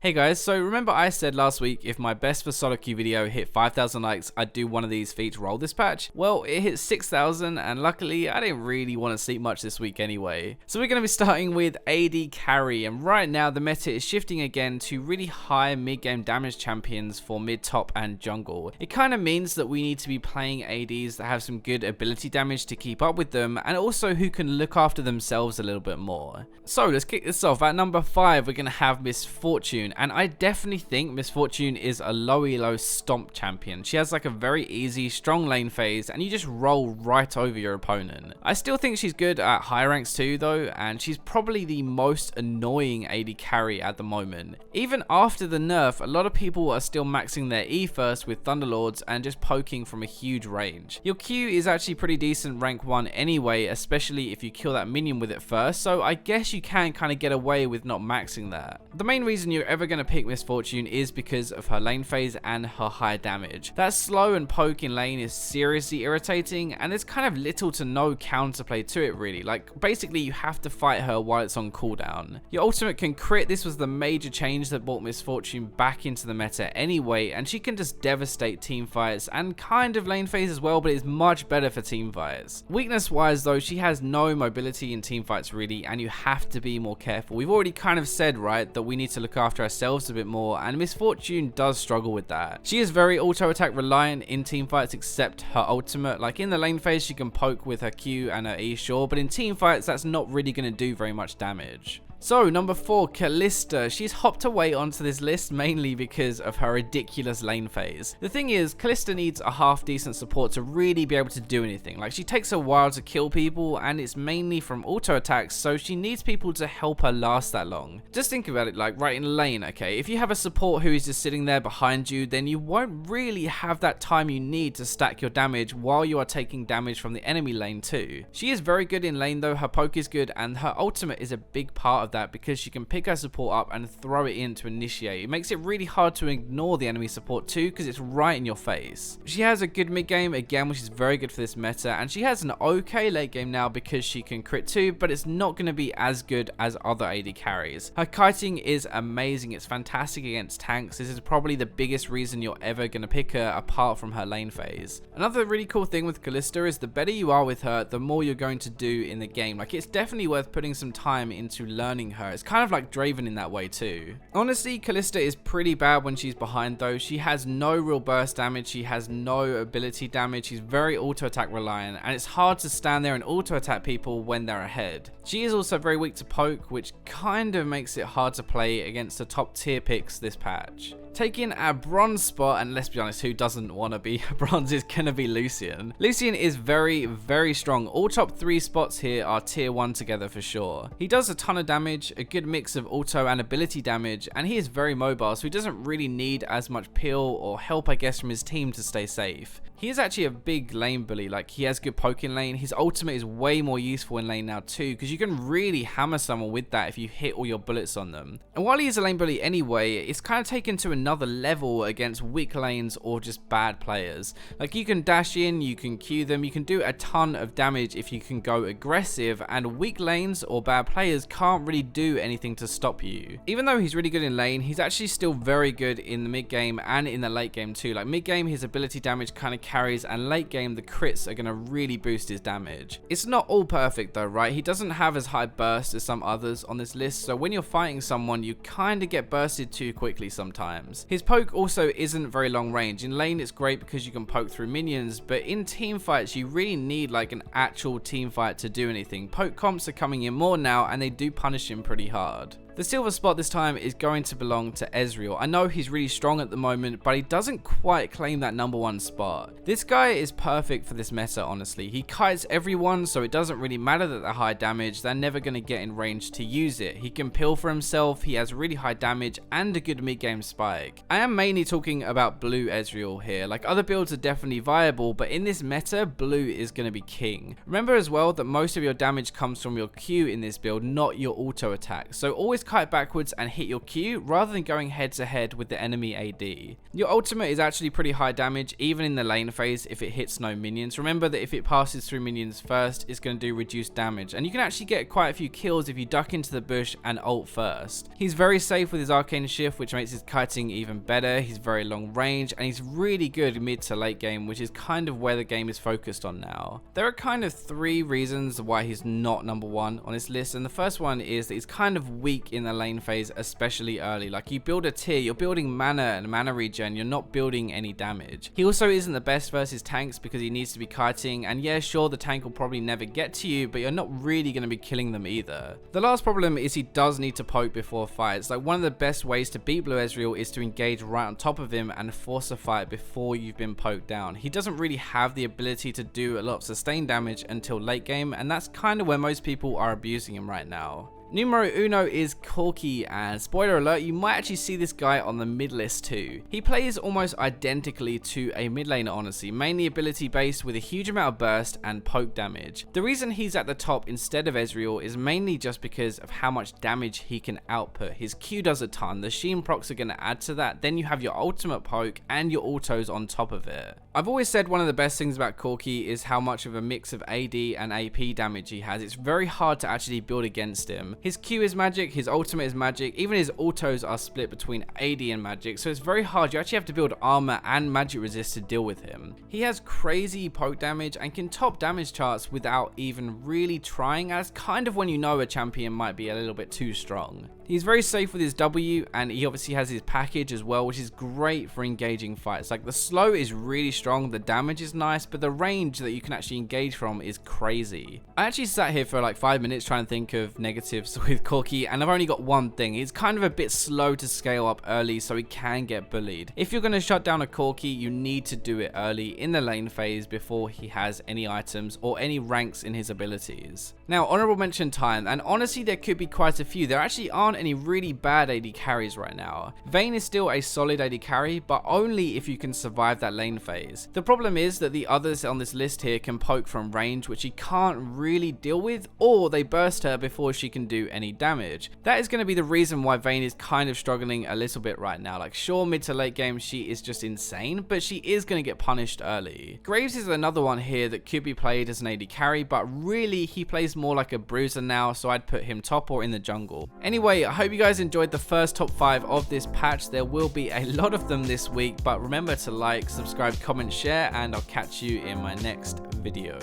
Hey guys, so remember I said last week if my best for solo queue video hit 5,000 likes, I'd do one of these feats roll this patch? Well, it hit 6,000 and luckily I didn't really want to sleep much this week anyway. So we're going to be starting with AD carry, and right now the meta is shifting again to really high mid-game damage champions for mid, top and jungle. It kind of means that we need to be playing ADs that have some good ability damage to keep up with them and also who can look after themselves a little bit more. So let's kick this off. At number 5 we're going to have Misfortune. And I definitely think Misfortune is a low stomp champion. She has like a very easy, strong lane phase and you just roll right over your opponent. I still think she's good at high ranks too though, and she's probably the most annoying AD carry at the moment. Even after the nerf, a lot of people are still maxing their E first with Thunderlords and just poking from a huge range. Your Q is actually pretty decent rank 1 anyway, especially if you kill that minion with it first, so I guess you can kind of get away with not maxing that. The main reason you're ever going to pick Misfortune is because of her lane phase and her high damage. That slow and poke in lane is seriously irritating, and there's kind of little to no counterplay to it really. Like basically you have to fight her while it's on cooldown. Your ultimate can crit. This was the major change that brought Misfortune back into the meta anyway, and she can just devastate team fights and kind of lane phase as well, but it's much better for team fights. Weakness wise though, she has no mobility in team fights really, and you have to be more careful. We've already kind of said, right, that we need to look after ourselves a bit more, and Misfortune does struggle with that. She is very auto attack reliant in team fights except her ultimate. Like in the lane phase she can poke with her Q and her E sure, but in team fights that's not really going to do very much damage. So, number 4, Kalista. She's hopped away onto this list mainly because of her ridiculous lane phase. The thing is, Kalista needs a half decent support to really be able to do anything. Like, she takes a while to kill people and it's mainly from auto attacks, so she needs people to help her last that long. Just think about it, like right in lane, okay? If you have a support who is just sitting there behind you, then you won't really have that time you need to stack your damage while you are taking damage from the enemy lane too. She is very good in lane though, her poke is good, and her ultimate is a big part of that because she can pick her support up and throw it in to initiate. It makes it really hard to ignore the enemy support too because it's right in your face. She has a good mid game again, which is very good for this meta, and she has an okay late game now because she can crit too, but it's not going to be as good as other AD carries. Her kiting is amazing. It's fantastic against tanks. This is probably the biggest reason you're ever going to pick her apart from her lane phase. Another really cool thing with Kalista is the better you are with her, the more you're going to do in the game. Like it's definitely worth putting some time into learning her. It's kind of like Draven in that way too. Honestly, Kalista is pretty bad when she's behind though. She has no real burst damage, she has no ability damage, she's very auto attack reliant, and it's hard to stand there and auto attack people when they're ahead. She is also very weak to poke, which kind of makes it hard to play against the top tier picks this patch. Taking a bronze spot, and let's be honest, who doesn't want to be bronze, is going to be Lucien. Lucien is very strong. All top 3 spots here are tier 1 together for sure. He does a ton of damage, a good mix of auto and ability damage, and he is very mobile, so he doesn't really need as much peel or help I guess from his team to stay safe. He is actually a big lane bully. Like he has good poke in lane. His ultimate is way more useful in lane now too, because you can really hammer someone with that if you hit all your bullets on them. And while he is a lane bully anyway, it's kind of taken to another level against weak lanes or just bad players. Like you can dash in, you can Q them, you can do a ton of damage if you can go aggressive, and weak lanes or bad players can't really do anything to stop you. Even though he's really good in lane, he's actually still very good in the mid game and in the late game too. Like mid game his ability damage kind of carries, and late game the crits are going to really boost his damage. It's not all perfect though, right? He doesn't have as high burst as some others on this list, so when you're fighting someone you kind of get bursted too quickly sometimes. His poke also isn't very long range. In lane it's great because you can poke through minions, but in team fights you really need like an actual team fight to do anything. Poke comps are coming in more now and they do punish him pretty hard. The silver spot this time is going to belong to Ezreal. I know he's really strong at the moment, but he doesn't quite claim that number 1 spot. This guy is perfect for this meta, honestly. He kites everyone, so it doesn't really matter that they're high damage. They're never going to get in range to use it. He can peel for himself, he has really high damage, and a good mid-game spike. I am mainly talking about blue Ezreal here. Like other builds are definitely viable, but in this meta, blue is going to be king. Remember as well that most of your damage comes from your Q in this build, not your auto attack. So always always kite backwards and hit your Q rather than going head to head with the enemy AD. Your ultimate is actually pretty high damage even in the lane phase if it hits no minions. Remember that if it passes through minions first, it's going to do reduced damage, and you can actually get quite a few kills if you duck into the bush and ult first. He's very safe with his arcane shift, which makes his kiting even better. He's very long range, and he's really good mid to late game, which is kind of where the game is focused on now. There are kind of 3 reasons why he's not number 1 on this list, and the first one is that he's kind of weak in the lane phase, especially early. Like, you build a tier, you're building mana and mana regen, you're not building any damage. He also isn't the best versus tanks because he needs to be kiting, and yeah, sure, the tank will probably never get to you, but you're not really going to be killing them either. The last problem is he does need to poke before fights. Like, one of the best ways to beat Blue Ezreal is to engage right on top of him and force a fight before you've been poked down. He doesn't really have the ability to do a lot of sustained damage until late game, and that's kind of where most people are abusing him right now. Numero uno is Corki, and spoiler alert, you might actually see this guy on the mid list too. He plays almost identically to a mid laner, honestly, mainly ability based with a huge amount of burst and poke damage. The reason he's at the top instead of Ezreal is mainly just because of how much damage he can output. His Q does a ton, the Sheen procs are going to add to that, then you have your ultimate poke and your autos on top of it. I've always said one of the best things about Corki is how much of a mix of AD and AP damage he has. It's very hard to actually build against him. His Q is magic, his ultimate is magic, even his autos are split between AD and magic, so it's very hard. You actually have to build armor and magic resist to deal with him. He has crazy poke damage and can top damage charts without even really trying, as kind of when you know a champion might be a little bit too strong. He's very safe with his W, and he obviously has his package as well, which is great for engaging fights. Like, the slow is really strong, the damage is nice, but the range that you can actually engage from is crazy. I actually sat here for like 5 minutes trying to think of negatives with Corki, and I've only got one thing. He's kind of a bit slow to scale up early, so he can get bullied. If you're going to shut down a Corki, you need to do it early in the lane phase before he has any items or any ranks in his abilities. Now, honorable mention time, and honestly there could be quite a few. There actually aren't any really bad AD carries right now. Vayne is still a solid AD carry, but only if you can survive that lane phase. The problem is that the others on this list here can poke from range, which he can't really deal with, or they burst her before she can do any damage. That is going to be the reason why Vayne is kind of struggling a little bit right now. Like, sure, mid to late game she is just insane, but she is going to get punished early. Graves is another one here that could be played as an AD carry, but really he plays more like a bruiser now, so I'd put him top or in the jungle. Anyway, I hope you guys enjoyed the first top 5 of this patch. There will be a lot of them this week, but remember to like, subscribe, comment, share, and I'll catch you in my next video.